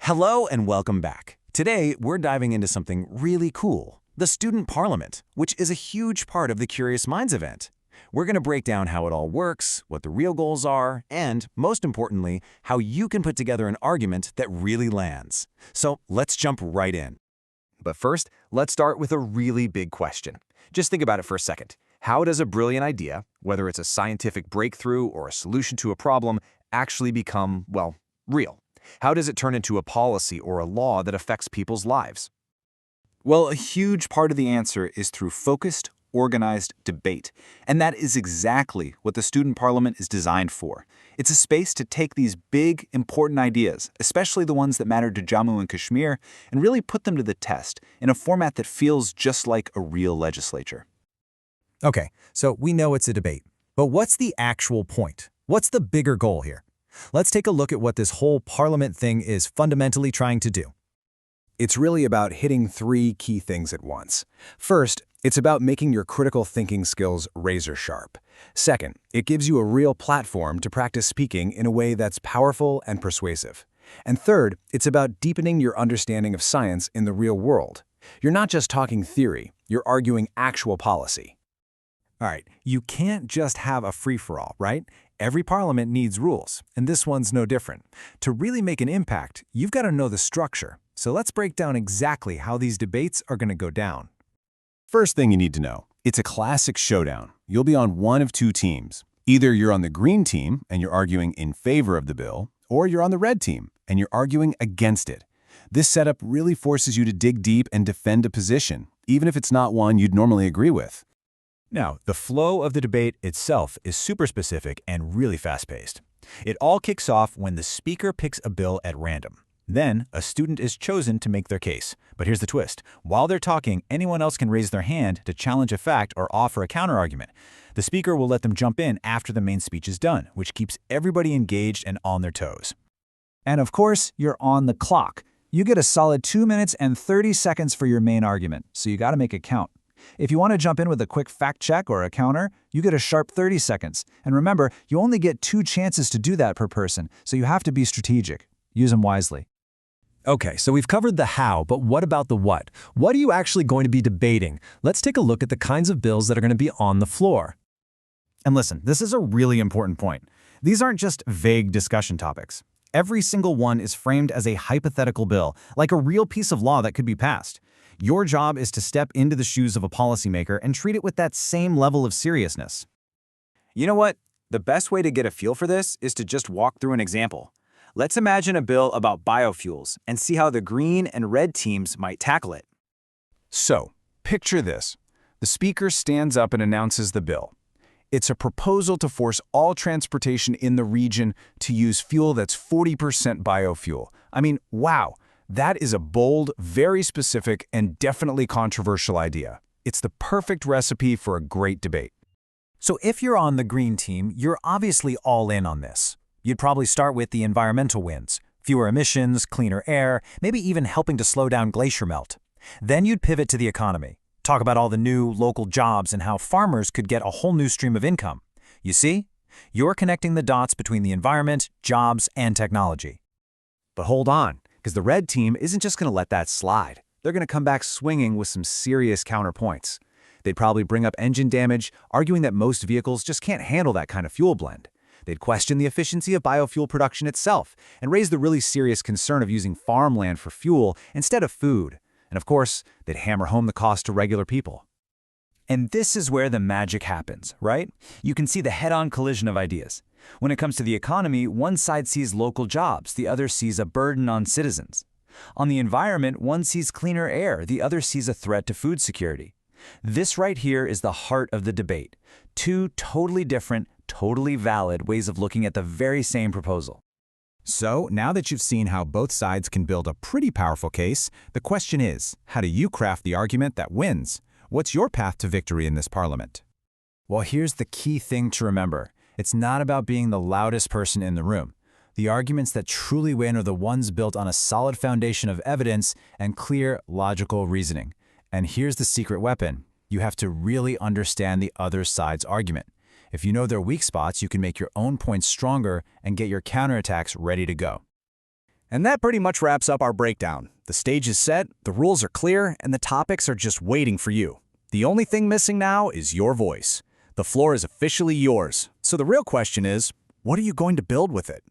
Hello and welcome back. Today, we're diving into something really cool, the Student Parliament, which is a huge part of the Curious Minds event. We're going to break down how it all works, what the real goals are, and, most importantly, how you can put together an argument that really lands. So let's jump right in. But first, let's start with a really big question. Just think about it for a second. How does a brilliant idea, whether it's a scientific breakthrough or a solution to a problem, actually become, well, real? How does it turn into a policy or a law that affects people's lives? Well, a huge part of the answer is through focused, organized debate. And that is exactly what the Student Parliament is designed for. It's a space to take these big, important ideas, especially the ones that matter to Jammu and Kashmir, and really put them to the test in a format that feels just like a real legislature. Okay, so we know it's a debate. But what's the actual point? What's the bigger goal here? Let's take a look at what this whole parliament thing is fundamentally trying to do. It's really about hitting three key things at once. First, it's about making your critical thinking skills razor sharp. Second, it gives you a real platform to practice speaking in a way that's powerful and persuasive. And third, it's about deepening your understanding of science in the real world. You're not just talking theory, you're arguing actual policy. All right, you can't just have a free-for-all, right? Every parliament needs rules, and this one's no different. To really make an impact, you've got to know the structure. So let's break down exactly how these debates are going to go down. First thing you need to know, it's a classic showdown. You'll be on one of two teams. Either you're on the green team and you're arguing in favor of the bill, or you're on the red team and you're arguing against it. This setup really forces you to dig deep and defend a position, even if it's not one you'd normally agree with. Now, the flow of the debate itself is super specific and really fast-paced. It all kicks off when the speaker picks a bill at random. Then, a student is chosen to make their case. But here's the twist. While they're talking, anyone else can raise their hand to challenge a fact or offer a counterargument. The speaker will let them jump in after the main speech is done, which keeps everybody engaged and on their toes. And of course, you're on the clock. You get a solid 2 minutes and 30 seconds for your main argument, so you got to make it count. If you want to jump in with a quick fact check or a counter, you get a sharp 30 seconds. And remember, you only get 2 chances to do that per person, so you have to be strategic. Use them wisely. Okay, so we've covered the how, but what about the what? What are you actually going to be debating? Let's take a look at the kinds of bills that are going to be on the floor. And listen, this is a really important point. These aren't just vague discussion topics. Every single one is framed as a hypothetical bill, like a real piece of law that could be passed. Your job is to step into the shoes of a policymaker and treat it with that same level of seriousness. You know what? The best way to get a feel for this is to just walk through an example. Let's imagine a bill about biofuels and see how the green and red teams might tackle it. So, picture this. The speaker stands up and announces the bill. It's a proposal to force all transportation in the region to use fuel that's 40% biofuel. I mean, wow. That is a bold, very specific, and definitely controversial idea. It's the perfect recipe for a great debate. So if you're on the green team, you're obviously all in on this. You'd probably start with the environmental wins, fewer emissions, cleaner air, maybe even helping to slow down glacier melt. Then you'd pivot to the economy, talk about all the new local jobs and how farmers could get a whole new stream of income. You see? You're connecting the dots between the environment, jobs, and technology. But hold on, because the red team isn't just going to let that slide. They're going to come back swinging with some serious counterpoints. They'd probably bring up engine damage, arguing that most vehicles just can't handle that kind of fuel blend. They'd question the efficiency of biofuel production itself and raise the really serious concern of using farmland for fuel instead of food. And of course, they'd hammer home the cost to regular people. And this is where the magic happens, right? You can see the head-on collision of ideas. When it comes to the economy, one side sees local jobs, the other sees a burden on citizens. On the environment, one sees cleaner air, the other sees a threat to food security. This right here is the heart of the debate. Two totally different, totally valid ways of looking at the very same proposal. So, now that you've seen how both sides can build a pretty powerful case, the question is, how do you craft the argument that wins? What's your path to victory in this parliament? Well, here's the key thing to remember. It's not about being the loudest person in the room. The arguments that truly win are the ones built on a solid foundation of evidence and clear, logical reasoning. And here's the secret weapon. You have to really understand the other side's argument. If you know their weak spots, you can make your own points stronger and get your counterattacks ready to go. And that pretty much wraps up our breakdown. The stage is set, the rules are clear, and the topics are just waiting for you. The only thing missing now is your voice. The floor is officially yours. So the real question is, what are you going to build with it?